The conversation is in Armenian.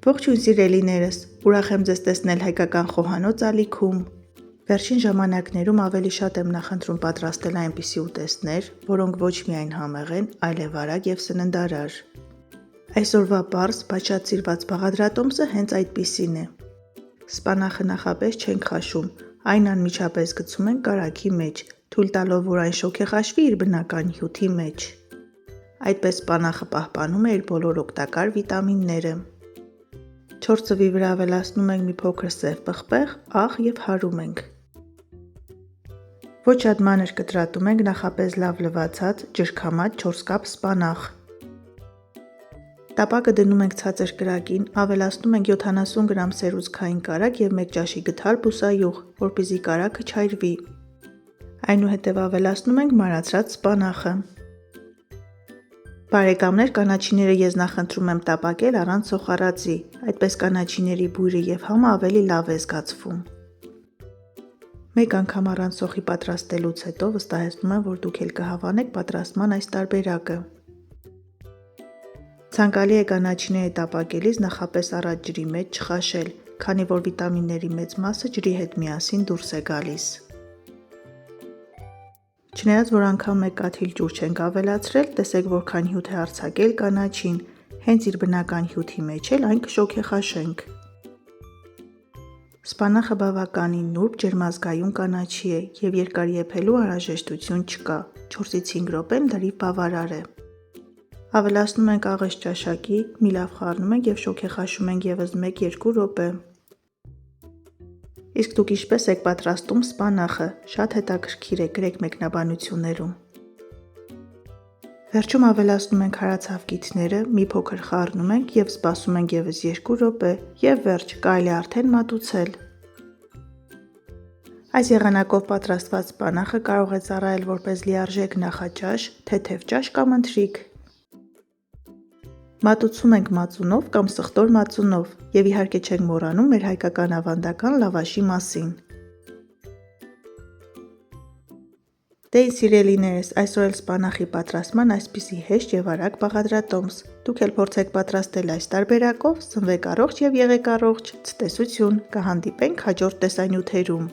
Ողջույն սիրելիներս, ուրախ եմ ձեզ տեսնել հայկական խոհանոց ալիքում։ Վերջին ժամանակներում ավելի շատ եմ նախընտրում պատրաստել այնպիսի ուտեստներ, որոնք ոչ միայն համեղ են, այլև արագ և սննդարար։ Այսօրվա պարզ, բայց շատ սիրված բաղադրատոմսը հենց այդպիսին է։ Սպանախը նախապես չենք խաշում, այն անմիջապես գցում ենք կարագի մեջ, թույլ տալով, որ այն շոգեխաշվի իր բնական հյութի մեջ։ Այդպես սպանախը պահպանում է իր բոլոր օգտակար վիտամինները։ 4 ծվի վրա ավելացնում ենք մի փոքր սև պղպեղ, աղ և հարում ենք։ Ոչ շատ մանր կտրատում ենք նախապես լավ լվացած, ջրքամած 4 կապ սպանախ։ Տապակը դնում ենք ցածր կրակին, ավելացնում ենք 70 գրամ սերուցքային կարագ և 1 ճաշի գթար բուսայուղ, որպեսզի կարագը չայրվի։ Այնուհետև ավելացնում ենք մանրացրած սպանախը։ Բարեկամներ, կանաչիները ես նախընտրում եմ տապակել առանց սոխառածի, այդպես կանաչիների բույրը և համը ավելի լավ է զգացվում։ Մեկ անգամ առանց սոխի պատրաստելուց հետո վստահեցնում եմ, որ դուք էլ կհավանեք պատրաստման այս տարբերակը։ Ցանկալի է կանաչիները տապակելիս նախապես առաջ ջրի մեջ չխաշել, քանի որ վիտամինների մեծ մասը ջրի հետ միասին դուրս է գալիս։ Չնայած որ անգամ մեկ կաթիլ ջուր չենք ավելացրել, տեսեք որքան հյութ է արձակել կանաչին, հենց իր բնական հյութի մեջ էլ այն կշոգեխաշենք։ Սպանախը բավականին նուրբ ջերմազգայուն կանաչի է և երկար եփելու անհրաժեշտություն չկա, 4-ից 5 րոպեն լրիվ բավարար է։ Ավելացնում ենք աղս ճաշակի, մի լավ խառնում ենք և շոգեխաշում ենք ևս 1-2 րոպե։ Իսկ դուք ինչպես եք պատրաստում սպանախը, շատ հետաքրքիր է, գրեք մեկնաբանություններում։ Վերջում ավելացնում ենք հարացավ կիթները, մի փոքր խառնում ենք և սպասում ենք ևս 2 րոպե և վերջ, կարելի է արդեն մատուցել։ Այս եղանակով պատրաստված սպանախը կարող է ծառայել որպես լիարժեք նախաճաշ, թեթև ճաշ կամ ընթրիք։ Մատուցում ենք մածունով կամ սխտոր մածունով և իհարկե չենք մոռանում մեր հայկական ավանդական լավաշի մասին։ Դե ինձ սիրելիներս, այսօր էլ սպանախի պատրաստման այսպիսի հեշտ և արագ բաղադրատոմս։ Դուք էլ փորձեք պատրաստել այս տարբերակով, սնվեք առողջ և եղեք առողջ, ցտեսություն, կհանդիպենք հաջորդ տեսանյութերում։